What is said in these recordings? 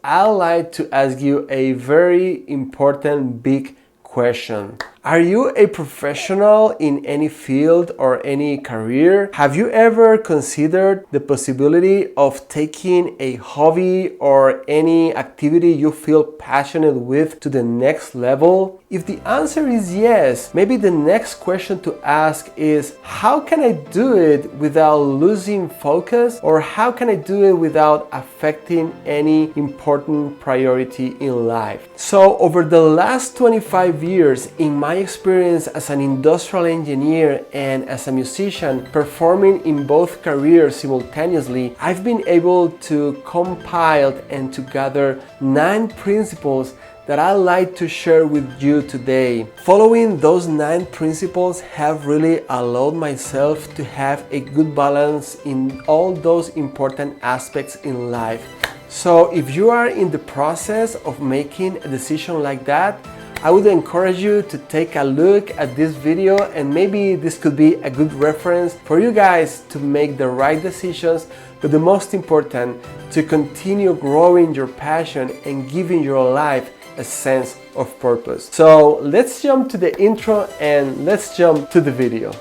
I'd like to ask you a very important big question. Are you a professional in any field or any career? Have you ever considered the possibility of taking a hobby or any activity you feel passionate with to the next level? If the answer is yes, maybe the next question to ask is, how can I do it without losing focus, or how can I do it without affecting any important priority in life? So over the last 25 years, in my experience as an industrial engineer and as a musician performing in both careers simultaneously, I've been able to compile and to gather 9 principles that I'd like to share with you today. Following those 9 principles have really allowed myself to have a good balance in all those important aspects in life. So if you are in the process of making a decision like that, I would encourage you to take a look at this video, and maybe this could be a good reference for you guys to make the right decisions, but the most important, to continue growing your passion and giving your life a sense of purpose. So let's jump to the intro and let's jump to the video.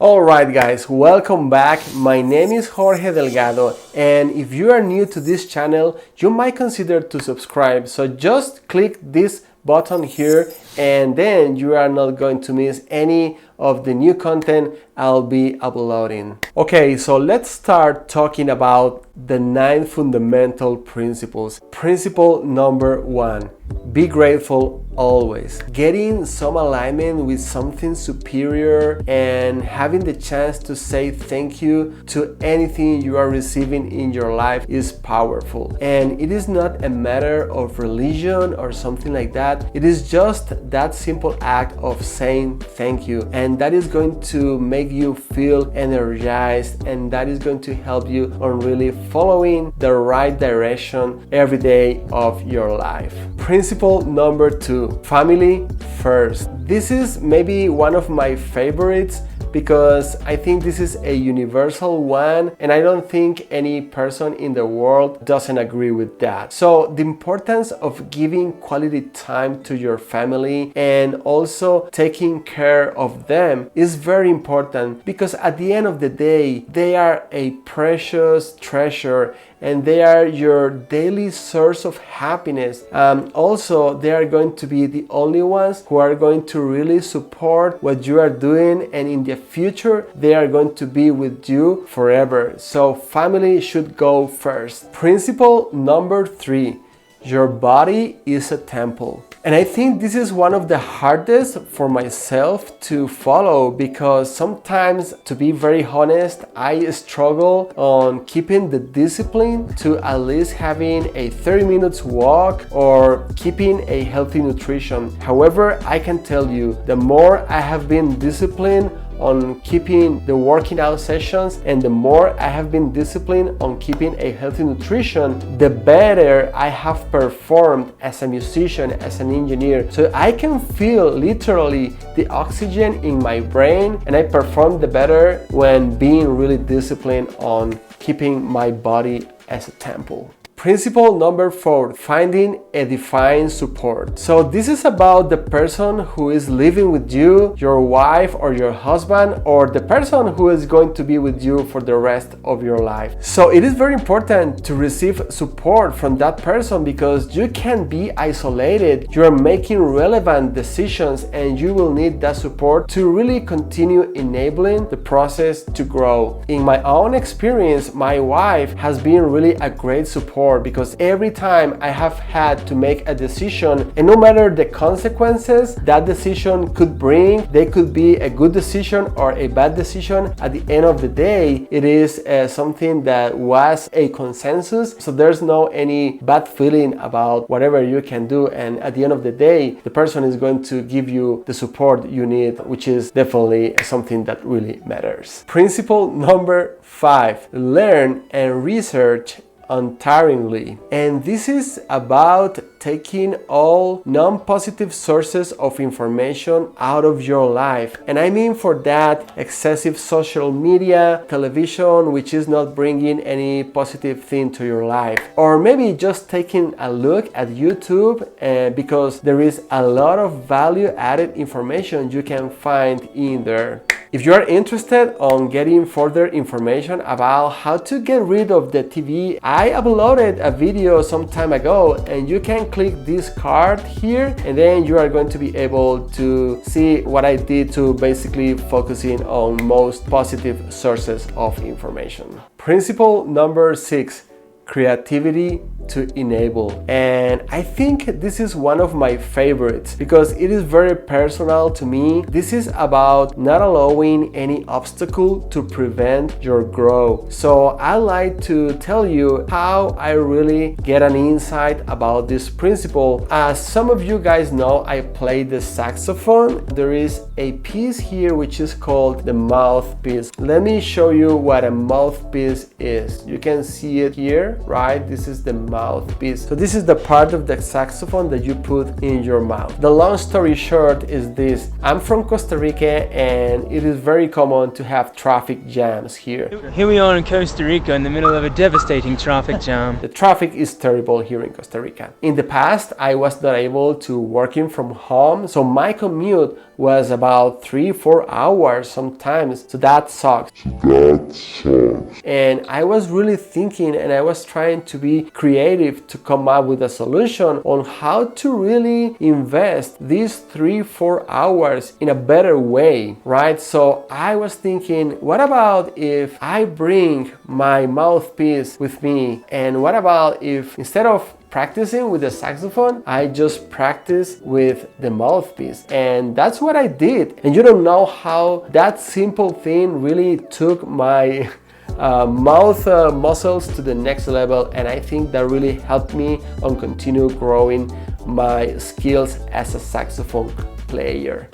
Alright guys, welcome back. My name is Jorge Delgado, and if you are new to this channel, you might consider to subscribe. So just click this button here and then you are not going to miss any of the new content I'll be uploading. Okay, so let's start talking about the 9 fundamental principles. Principle number 1, be grateful always. Getting some alignment with something superior and having the chance to say thank you to anything you are receiving in your life is powerful. And it is not a matter of religion or something like that. It is just that simple act of saying thank you, and that is going to make you feel energized, and that is going to help you on really following the right direction every day of your life. Principle number 2, family first. This is maybe one of my favorites because I think this is a universal one, and I don't think any person in the world doesn't agree with that. So the importance of giving quality time to your family and also taking care of them is very important, because at the end of the day, they are a precious treasure and they are your daily source of happiness. Also, they are going to be the only ones who are going to really support what you are doing, and in the future, they are going to be with you forever. So family should go first. Principle number 3, your body is a temple. And I think this is one of the hardest for myself to follow, because sometimes, to be very honest, I struggle on keeping the discipline to at least having a 30 minutes walk or keeping a healthy nutrition. However, I can tell you, the more I have been disciplined on keeping the working out sessions and the more I have been disciplined on keeping a healthy nutrition, the better I have performed as a musician, as an engineer. So I can feel literally the oxygen in my brain, and I perform the better when being really disciplined on keeping my body as a temple. Principle number 4, finding a divine support. So this is about the person who is living with you, your wife or your husband, or the person who is going to be with you for the rest of your life. So it is very important to receive support from that person, because you can be isolated. You are making relevant decisions and you will need that support to really continue enabling the process to grow. In my own experience, my wife has been really a great support, because every time I have had to make a decision, and no matter the consequences that decision could bring, they could be a good decision or a bad decision, at the end of the day, it is something that was a consensus. So there's no any bad feeling about whatever you can do, and at the end of the day, the person is going to give you the support you need, which is definitely something that really matters. Principle number 5, learn and research untiringly. And this is about taking all non-positive sources of information out of your life. And I mean for that, excessive social media, television, which is not bringing any positive thing to your life. Or maybe just taking a look at YouTube because there is a lot of value-added information you can find in there. If you are interested on getting further information about how to get rid of the TV, I uploaded a video some time ago, and you can click this card here, and then you are going to be able to see what I did to basically focusing on most positive sources of information. Principle number 6. Creativity to enable. And I think this is one of my favorites because it is very personal to me. This is about not allowing any obstacle to prevent your growth. So I like to tell you how I really get an insight about this principle. As some of you guys know, I play the saxophone. There is a piece here which is called the mouthpiece. Let me show you what a mouthpiece is. You can see it here, right? This is the mouthpiece. So this is the part of the saxophone that you put in your mouth. The long story short is this. I'm from Costa Rica, and it is very common to have traffic jams here. Here we are in Costa Rica in the middle of a devastating traffic jam. The traffic is terrible here in Costa Rica. In the past, I was not able to working from home, so my commute was about 3-4 hours sometimes. So that sucks. And I was really thinking, and I was trying to be creative to come up with a solution on how to really invest these 3-4 hours in a better way, right? So I was thinking, what about if I bring my mouthpiece with me? And what about if instead of practicing with the saxophone, I just practice with the mouthpiece? And that's what I did. And you don't know how that simple thing really took my mouth muscles to the next level, and I think that really helped me on continue growing my skills as a saxophone player.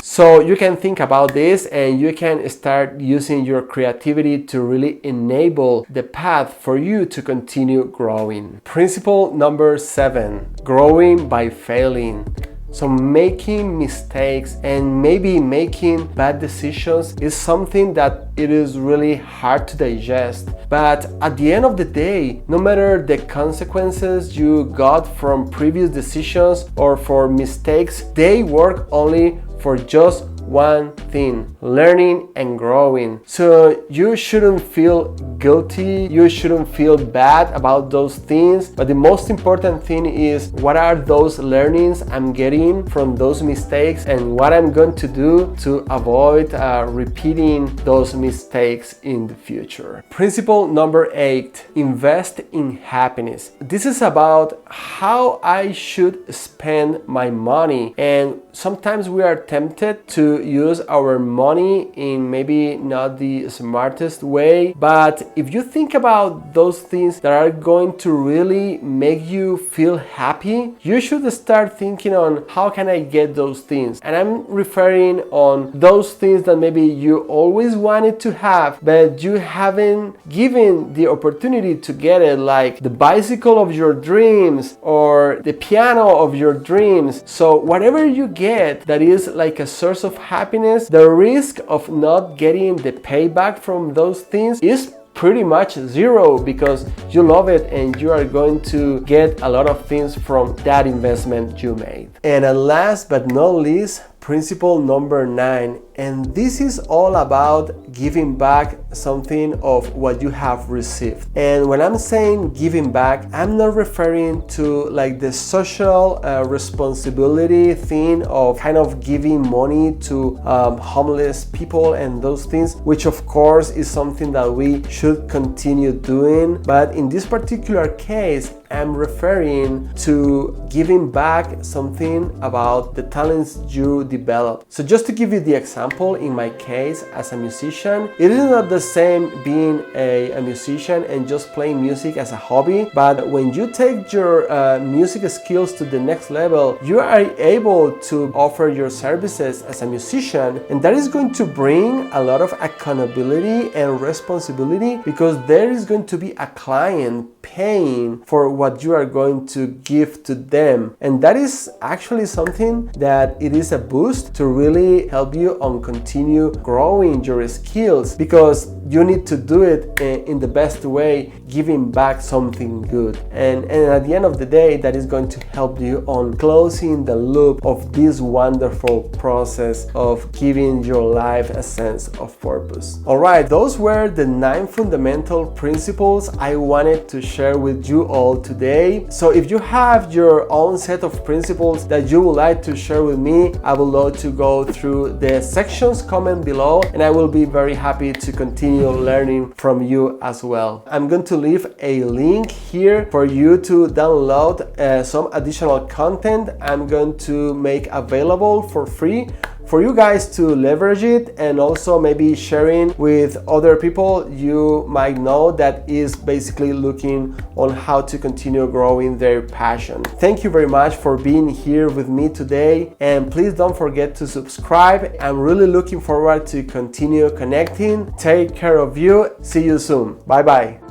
So you can think about this, and you can start using your creativity to really enable the path for you to continue growing. Principle number 7, growing by failing. So making mistakes and maybe making bad decisions is something that it is really hard to digest. But at the end of the day, no matter the consequences you got from previous decisions or for mistakes, they work only for just one thing: learning and growing. So you shouldn't feel guilty, you shouldn't feel bad about those things, but the most important thing is what are those learnings I'm getting from those mistakes and what I'm going to do to avoid repeating those mistakes in the future. Principle number 8, invest in happiness. This is about how I should spend my money, and sometimes we are tempted to use our money in maybe not the smartest way, but if you think about those things that are going to really make you feel happy, you should start thinking on how can I get those things. And I'm referring on those things that maybe you always wanted to have but you haven't given the opportunity to get it, like the bicycle of your dreams or the piano of your dreams. So whatever you get that is like a source of happiness, the risk of not getting the payback from those things is pretty much zero because you love it and you are going to get a lot of things from that investment you made. And last but not least, principle number 9, and this is all about giving back something of what you have received. And when I'm saying giving back, I'm not referring to like the social responsibility thing of kind of giving money to homeless people and those things, which of course is something that we should continue doing. But in this particular case, am referring to giving back something about the talents you develop. So just to give you the example, in my case as a musician, it is not the same being a musician and just playing music as a hobby, but when you take your music skills to the next level, you are able to offer your services as a musician, and that is going to bring a lot of accountability and responsibility, because there is going to be a client paying for what you are going to give to them, and that is actually something that it is a boost to really help you on continue growing your skills, because you need to do it in the best way, giving back something good, and at the end of the day, that is going to help you on closing the loop of this wonderful process of giving your life a sense of purpose. All right, those were the 9 fundamental principles I wanted to share with you all today. So if you have your own set of principles that you would like to share with me, I would love to go through the sections, comment below, and I will be very happy to continue learning from you as well. I'm going to leave a link here for you to download some additional content I'm going to make available for free for you guys to leverage it, and also maybe sharing with other people you might know that is basically looking on how to continue growing their passion. Thank you very much for being here with me today, and please don't forget to subscribe. I'm really looking forward to continue connecting. Take care of you. See you soon. Bye bye.